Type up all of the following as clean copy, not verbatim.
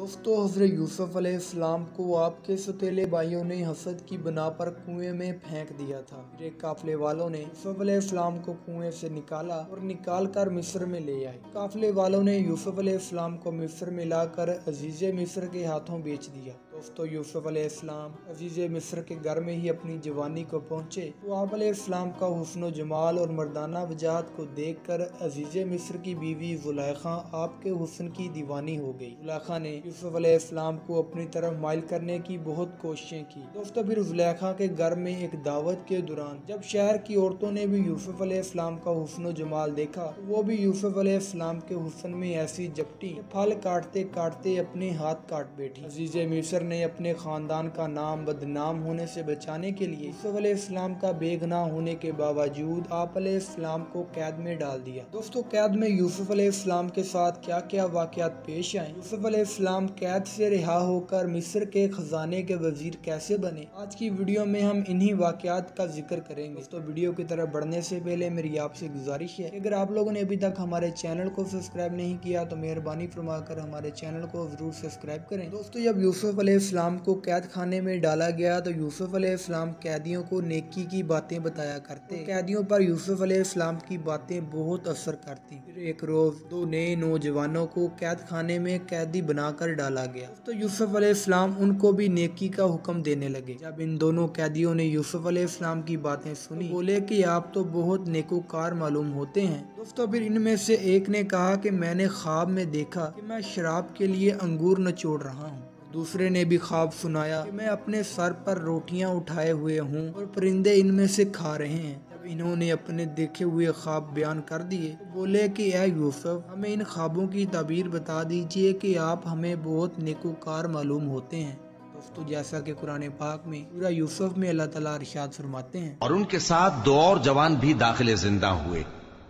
दोस्तों, हज़रत यूसुफ अलैहिस्सलाम को आपके सौतेले भाइयों ने हसद की बना पर कुएं में फेंक दिया था। फिर एक काफिले वालों ने यूसुफ अलैहिस्सलाम को कुएं से निकाला और निकाल कर मिस्र में ले आए। काफिले वालों ने यूसुफ अलैहिस्सलाम को मिस्र में लाकर अजीज़े मिस्र के हाथों बेच दिया। दोस्तों, यूसुफ अलैहिस्सलाम अजीज़े मिस्र के घर में ही अपनी जवानी को पहुँचे तो आप अलैहिस्सलाम का हुस्न जमाल और मर्दाना वजाहत को देख कर अजीज़े मिस्र की बीवी ज़ुलेखा आपके हुस्न की दीवानी हो गई। ज़ुलेखा ने यूसुफ अलैहिस्सलाम को अपनी तरफ माइल करने की बहुत कोशिशें की। दोस्तों, फिर ज़ुलेखा के घर में एक दावत के दौरान जब शहर की औरतों ने भी यूसुफ अलैहिस्सलाम का हुस्न जमाल देखा तो वो भी यूसुफ अलैहिस्सलाम के हुस्न में ऐसी जपटी फल काटते काटते अपने हाथ काट बैठी। अजीज़े मिस्र ने अपने खानदान का नाम बदनाम होने से बचाने के लिए यूसुफ अलैहिस्सलाम का बेगुनाह होने के बावजूद आप अलैहिस्सलाम को कैद में डाल दिया। दोस्तों, कैद में यूसुफ अलैहिस्सलाम के साथ क्या क्या वाक़यात पेश आए, यूसुफ अलैहिस्सलाम कैद से रिहा होकर मिस्र के खजाने के वजीर कैसे बने, आज की वीडियो में हम इन्हीं वाक़यात का जिक्र करेंगे। दोस्तों, वीडियो की तरफ बढ़ने से पहले मेरी आपसे गुजारिश है कि अगर आप लोगों ने अभी तक हमारे चैनल को सब्सक्राइब नहीं किया तो मेहरबानी फरमा कर हमारे चैनल को जरूर सब्सक्राइब करें। दोस्तों, जब यूसुफ अलैहिस्सलाम को कैद खाने में डाला गया तो यूसुफ अलैहिस्सलाम कैदियों को नेकी की बातें बताया करते। तो कैदियों पर यूसुफ अलैहिस्सलाम की बातें बहुत असर करती। फिर एक रोज दो नए नौजवानों को कैद खाने में कैदी बनाकर डाला गया तो यूसुफ अलैहिस्सलाम उनको भी नेकी का हुक्म देने लगे। जब इन दोनों कैदियों ने यूसुफ अलैहिस्सलाम की बातें सुनी बोले कि आप तो बहुत नेकोकार मालूम होते हैं। दोस्तों, फिर इनमें से एक ने कहा कि मैंने ख्वाब में देखा कि मैं शराब के लिए अंगूर नचोड़ रहा हूँ। दूसरे ने भी ख्वाब सुनाया कि मैं अपने सर पर रोटियां उठाए हुए हूँ और परिंदे इनमें से खा रहे हैं। जब इन्होंने अपने देखे हुए ख्वाब बयान कर दिए तो बोले कि ऐ यूसुफ, हमें इन ख्वाबों की ताबीर बता दीजिए कि आप हमें बहुत नेकोकार मालूम होते हैं। दोस्तों, जैसा कि कुरान पाक में सूरह यूसुफ में अल्लाह ताला इरशाद फरमाते हैं, और उनके साथ दो और जवान भी दाखिले जिंदा हुए।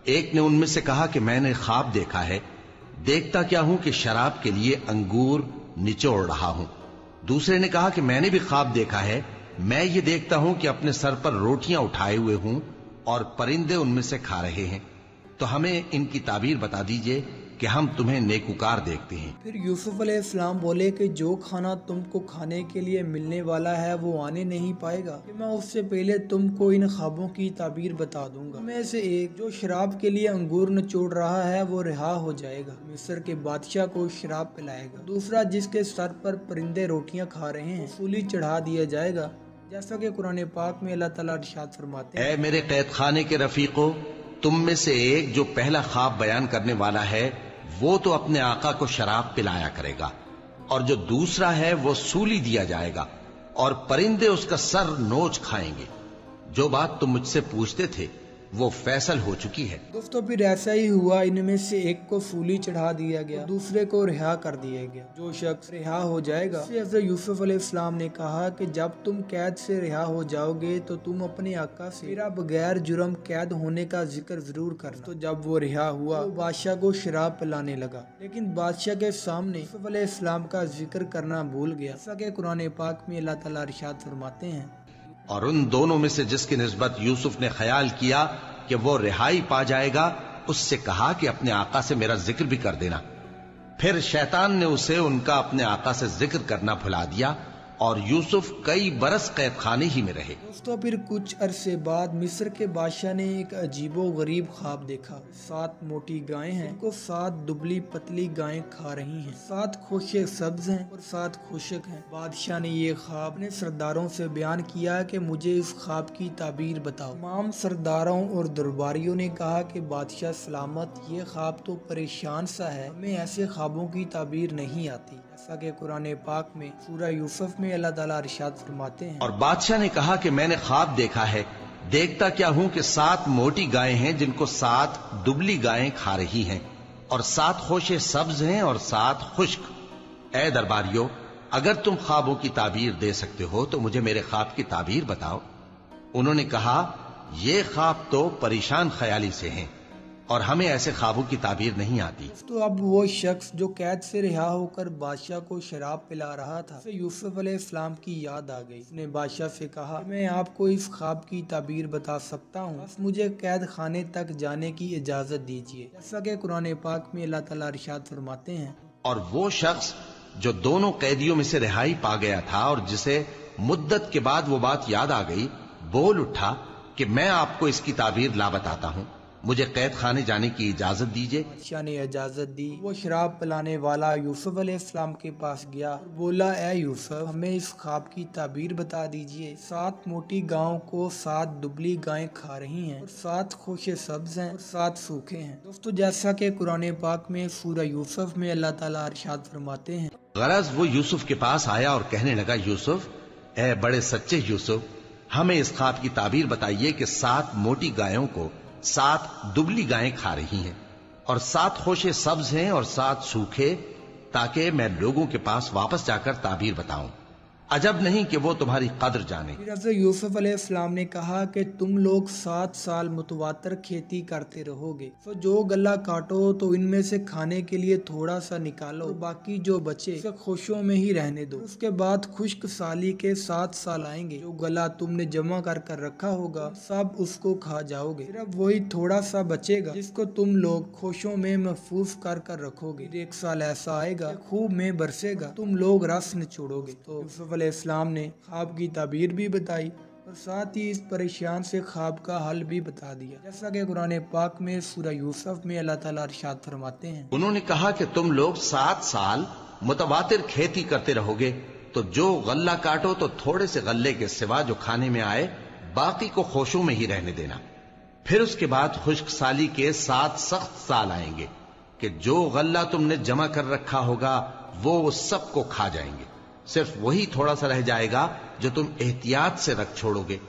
एक ने उनमें से कहा कि मैंने ख्वाब देखा है, देखता क्या हूं कि शराब के लिए अंगूर निचोड़ रहा हूं। दूसरे ने कहा कि मैंने भी ख्वाब देखा है, मैं ये देखता हूं कि अपने सर पर रोटियां उठाए हुए हूं और परिंदे उनमें से खा रहे हैं। तो हमें इनकी ताबीर बता दीजिए कि हम तुम्हें नेकुकार देखते हैं। फिर यूसुफ अलैहिस्सलाम बोले कि जो खाना तुमको खाने के लिए मिलने वाला है वो आने नहीं पाएगा कि मैं उससे पहले तुमको इन ख्वाबों की ताबीर बता दूंगा। में से एक जो शराब के लिए अंगूर नचोड़ रहा है वो रिहा हो जाएगा, मिस्र के बादशाह को शराब पिलाएगा। दूसरा जिसके सर पर परिंदे रोटियां खा रहे हैं सूली चढ़ा दिया जाएगा, जैसा कि कुरान पाक में अल्लाह ताला इरशाद फरमाते हैं, ऐ मेरे कैद खाने के रफीकों, तुम में से एक जो पहला ख्वाब बयान करने वाला है वो तो अपने आका को शराब पिलाया करेगा, और जो दूसरा है वो सूली दिया जाएगा और परिंदे उसका सर नोच खाएंगे। जो बात तुम मुझसे पूछते थे वो फैसल हो चुकी है। दोस्तों, फिर ऐसा ही हुआ, इनमें से एक को सूली चढ़ा दिया गया, दूसरे को रिहा कर दिया गया। जो शख्स रिहा हो जाएगा उससे हज़रत यूसुफ अलैहिस्सलाम ने कहा कि जब तुम कैद से रिहा हो जाओगे तो तुम अपने आका से मेरा बगैर जुर्म कैद होने का जिक्र जरूर करना। तो जब वो रिहा हुआ तो बादशाह को शराब पिलाने लगा, लेकिन बादशाह के सामने यूसुफ अलैहिस्सलाम का जिक्र करना भूल गया, जैसा कि कुरान पाक में अल्लाह ताला इरशाद फरमाते हैं, और उन दोनों में से जिसकी निस्बत यूसुफ ने ख्याल किया कि वो रिहाई पा जाएगा उससे कहा कि अपने आका से मेरा जिक्र भी कर देना। फिर शैतान ने उसे उनका अपने आका से जिक्र करना भुला दिया और यूसुफ कई बरस कैद खाने ही में रहे। दोस्तों, फिर कुछ अरसे बाद मिस्र के बादशाह ने एक अजीबो गरीब ख्वाब देखा। 7 मोटी गायें हैं, इनको 7 दुबली पतली गायें खा रही हैं। 7 खोशे सब्ज हैं और 7 खुशक हैं। बादशाह ने ये ख्वाब अपने सरदारों से बयान किया कि मुझे इस ख्वाब की ताबीर बताओ। तमाम सरदारों और दरबारियों ने कहा कि बादशाह सलामत, ये ख्वाब तो परेशान सा है, हमें ऐसे ख्वाबों की ताबीर नहीं आती। जैसा कि कुरान पाक में सूरह यूसुफ में अल्लाह ताला इरशाद फरमाते हैं, और बादशाह ने कहा कि मैंने ख्वाब देखा है, देखता क्या हूं कि 7 मोटी गायें हैं जिनको 7 दुबली गायें खा रही हैं, और 7 खोशे सब्ज हैं और 7 खुश्क। ऐ दरबारियों, अगर तुम ख्वाबों की ताबीर दे सकते हो तो मुझे मेरे ख्वाब की ताबीर बताओ। उन्होंने कहा, ये ख्वाब तो परेशान ख्याली से हैं और हमें ऐसे ख्वाबों की ताबीर नहीं आती। तो अब वो शख्स जो कैद से रिहा होकर बादशाह को शराब पिला रहा था, उसे यूसुफ अलैहिस्सलाम की याद आ गई। उसने बादशाह से कहा, मैं आपको इस ख्वाब की ताबीर बता सकता हूँ, बस मुझे कैद खाने तक जाने की इजाजत दीजिए। जैसा कि कुरान पाक में अल्लाह ताला इरशाद फरमाते हैं, और वो शख्स جو दोनों कैदियों में से रिहाई पा गया था और जिसे मुद्दत के बाद वो बात याद आ गई, बोल उठा कि मैं आपको इसकी ताबीर ला बताता हूं, मुझे कैद खाने जाने की इजाजत दीजिए। बादशाह ने इजाजत दी। वो शराब पिलाने वाला यूसुफ अलैहिस्सलाम के पास गया और बोला, ए यूसुफ, हमें इस ख्वाब की ताबीर बता दीजिए। 7 मोटी गायों को 7 दुबली गायें खा रही हैं और 7 खोशे सब्ज हैं और 7 सूखे हैं। दोस्तों, जैसा कि कुरान पाक में सूरह यूसुफ में अल्लाह ताला इरशाद फरमाते हैं, गरज वो यूसुफ के पास आया और कहने लगा, यूसुफ, ए बड़े सच्चे यूसुफ, हमें इस ख्वाब की ताबीर बताइए कि 7 मोटी गायों को 7 दुबली गायें खा रही हैं और 7 खोशे सब्ज हैं और 7 सूखे, ताकि मैं लोगों के पास वापस जाकर ताबीर बताऊं। अजब नहीं कि वो तुम्हारी कद्र जाने। हज़रत यूसुफ अलैहिस्सलाम ने कहा कि तुम लोग 7 साल मुतवातर खेती करते रहोगे, तो जो गला काटो तो इनमें से खाने के लिए थोड़ा सा निकालो, तो बाकी जो बचे उसे खुशियों में ही रहने दो। उसके बाद खुश्क साली के 7 साल आएंगे, जो गला तुमने जमा कर कर रखा होगा सब उसको खा जाओगे, सिर्फ वही थोड़ा सा बचेगा जिसको तुम लोग खुशियों में महफूज कर कर रखोगे। 1 साल ऐसा आएगा खूब में बरसेगा, तुम लोग रस निचोड़ोगे। तो यूसुफ अलैहिस्सलाम ने ख्वाब की ताबीर भी बताई और साथ ही इस परेशान से ख्वाब का हल भी बता दिया, जैसा कि कुरान पाक में सूरह यूसुफ में अल्लाह ताला इरशाद फरमाते हैं, उन्होंने कहा कि तुम लोग 7 साल मुतवातिर खेती करते रहोगे, तो जो गल्ला काटो तो थोड़े से गल्ले के सिवा जो खाने में आए बाकी को खोशों में ही रहने देना। फिर उसके बाद खुश्क साली के 7 सख्त साल आएंगे कि जो गल्ला तुमने जमा कर रखा होगा वो सबको खा जाएंगे, सिर्फ वही थोड़ा सा रह जाएगा जो तुम एहतियात से रख छोड़ोगे।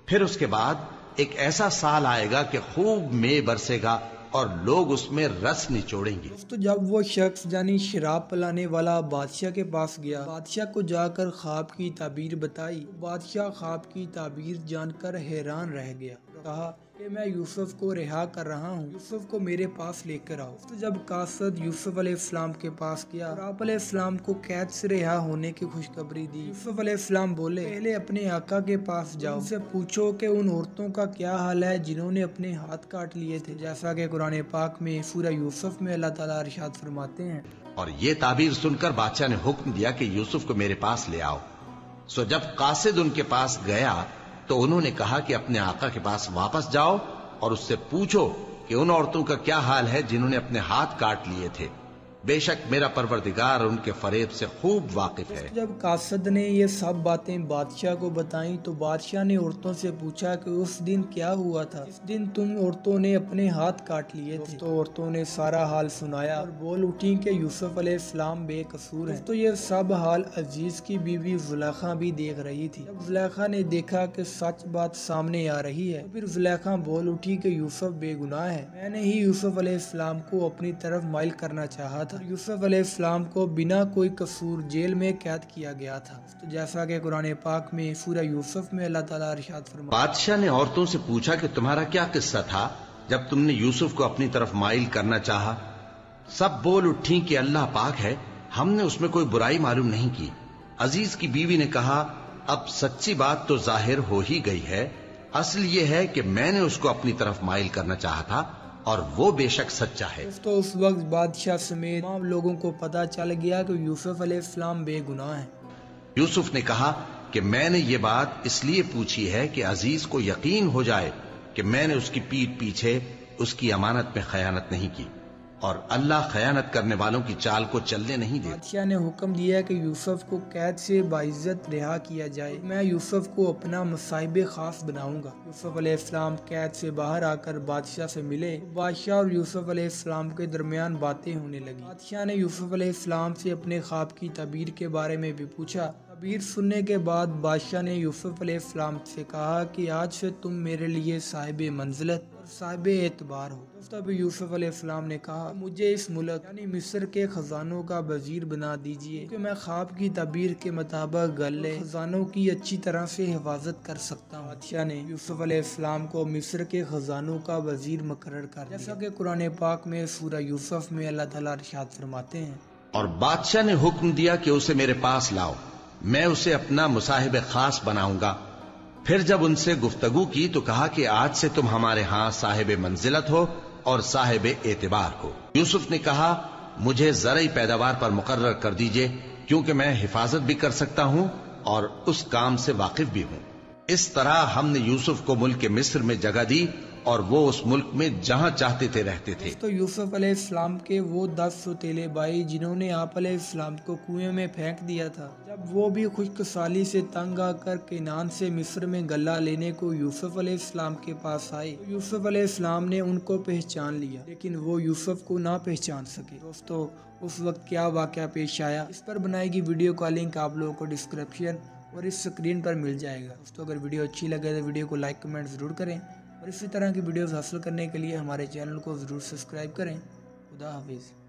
फिर उसके बाद एक ऐसा साल आएगा कि खूब में बरसेगा और लोग उसमें रस निचोड़ेंगे। तो जब वो शख्स यानी शराब पिलाने वाला बादशाह के पास गया, बादशाह को जाकर ख्वाब की ताबीर बताई। बादशाह ख्वाब की ताबीर जानकर हैरान रह गया, कहा कि मैं यूसुफ को रिहा कर रहा हूँ, यूसुफ को मेरे पास लेकर आओ। तो जब कासद यूसुफ अलैहिस्सलाम के पास गया और आप अलैहिस्सलाम को कैद से रिहा होने की खुशखबरी दी, यूसुफ अलैहिस्सलाम बोले, पहले अपने आका के पास जाओ, उनसे पूछो कि उन औरतों का क्या हाल है जिन्होंने अपने हाथ काट लिए थे, जैसा कि कुरान पाक में सूरह यूसुफ में अल्लाह ताला इरशाद फरमाते हैं। और ये ताबीर सुनकर बादशाह ने हुक्म दिया कि यूसुफ को मेरे पास ले आओ। सो जब कासिद उनके पास गया तो उन्होंने कहा कि अपने आका के पास वापस जाओ और उससे पूछो कि उन औरतों का क्या हाल है जिन्होंने अपने हाथ काट लिए थे, बेशक मेरा परवरदिगार उनके फरेब से खूब वाकिफ है। जब कासद ने ये सब बातें बादशाह को बताई तो बादशाह ने औरतों से पूछा कि उस दिन क्या हुआ था, इस दिन तुम औरतों ने अपने हाथ काट लिए थे। तो औरतों ने सारा हाल सुनाया और बोल उठी कि यूसुफ अलैहिस्सलाम बेकसूर है। तो ये सब हाल अजीज की बीवी जुलेखा भी देख रही थी। जब जुलेखा ने देखा कि सच बात सामने आ रही है तो फिर जुलेखा बोल उठी कि यूसुफ बेगुनाह है, मैंने ही यूसुफ अलैहिस्सलाम को अपनी तरफ माइल करना चाहा था। यूसुफ अलैहिस्सलाम को बिना कोई कसूर जेल में कैद किया गया था। तो जैसा कि कुरान पाक में सूरह यूसुफ में अल्लाह ताला इरशाद फरमाता, बादशाह ने औरतों से पूछा कि तुम्हारा क्या किस्सा था जब तुमने यूसुफ को अपनी तरफ माइल करना चाहा। सब बोल उठी कि अल्लाह पाक है, हमने उसमें कोई बुराई मालूम नहीं की। अजीज की बीवी ने कहा, अब सच्ची बात तो जाहिर हो ही गई है, असल ये है कि मैंने उसको अपनी तरफ माइल करना चाहा था और वो बेशक सच्चा है। तो उस वक्त बादशाह समेत तमाम लोगों को पता चल गया कि यूसुफ अलैहिस्सलाम बेगुनाह है। यूसुफ ने कहा कि मैंने ये बात इसलिए पूछी है कि अजीज को यकीन हो जाए कि मैंने उसकी पीठ पीछे उसकी अमानत में खयानत नहीं की और अल्लाह खयानत करने वालों की चाल को चलने नहीं देता। बादशाह ने हुक्म दिया कि यूसुफ को कैद से बाइज्जत रिहा किया जाए, मैं यूसुफ को अपना मुसाहिब खास बनाऊंगा। यूसुफ अलैहिस्सलाम कैद से बाहर आकर बादशाह से मिले। बादशाह और यूसुफ अलैहिस्सलाम के दरमियान बातें होने लगी। बादशाह ने यूसुफ अलैहिस्सलाम से अपने ख्वाब की ताबीर के बारे में भी पूछा। ताबीर सुनने के बाद बादशाह ने यूसुफ अलैहिस्सलाम से कहा कि आज से तुम मेरे लिए साहिब मंजिलत और साहिब एतबार हो। तब यूसुफ अलैहिस्सलाम ने कहा, मुझे इस मुल्क यानी मिस्र के खजानों का वजीर बना दीजिए कि मैं ख्वाब की ताबीर के मुताबिक गल्ले खजानों की अच्छी तरह से हिफाजत कर सकता हूँ। बादशाह ने यूसुफ अलैहिस्सलाम को मिस्र के खजानों का वजीर मुकर्रर कर दिया, जैसा कि कुरान पाक में सूरह यूसुफ में अल्लाह ताला इरशाद फरमाते हैं, और बादशाह ने हुक्म दिया कि उसे मेरे पास लाओ, मैं उसे अपना मुसाहिब खास बनाऊंगा। फिर जब उनसे गुफ्तगू की तो कहा कि आज से तुम हमारे यहाँ साहिब मंजिलत हो और साहिब एतबार हो। यूसुफ ने कहा, मुझे ज़रई पैदावार पर मुकर्रर कर दीजिए क्योंकि मैं हिफाजत भी कर सकता हूं और उस काम से वाकिफ भी हूं। इस तरह हमने यूसुफ को मुल्क मिस्र में जगह दी और वो उस मुल्क में जहां चाहते थे रहते थे। तो यूसुफ अलैहिस्सलाम के वो 10 सौतेले भाई जिन्होंने आप अलैहिस्सलाम को कुएं में फेंक दिया था, जब वो भी खुशकसाली से तंग आकर केनान से मिस्र में गल्ला लेने को यूसुफ अलैहिस्सलाम के पास आए, तो यूसुफ अलैहिस्सलाम ने उनको पहचान लिया, लेकिन वो यूसुफ को ना पहचान सके। दोस्तों, उस वक्त क्या वाकया पेश आया, इस पर बनाई गई वीडियो का लिंक आप लोगों को डिस्क्रिप्शन और इस स्क्रीन पर मिल जाएगा। दोस्तों, अगर वीडियो अच्छी लगे तो वीडियो को लाइक कमेंट ज़रूर करें और इसी तरह की वीडियोस हासिल करने के लिए हमारे चैनल को ज़रूर सब्सक्राइब करें। खुदा हाफिज़।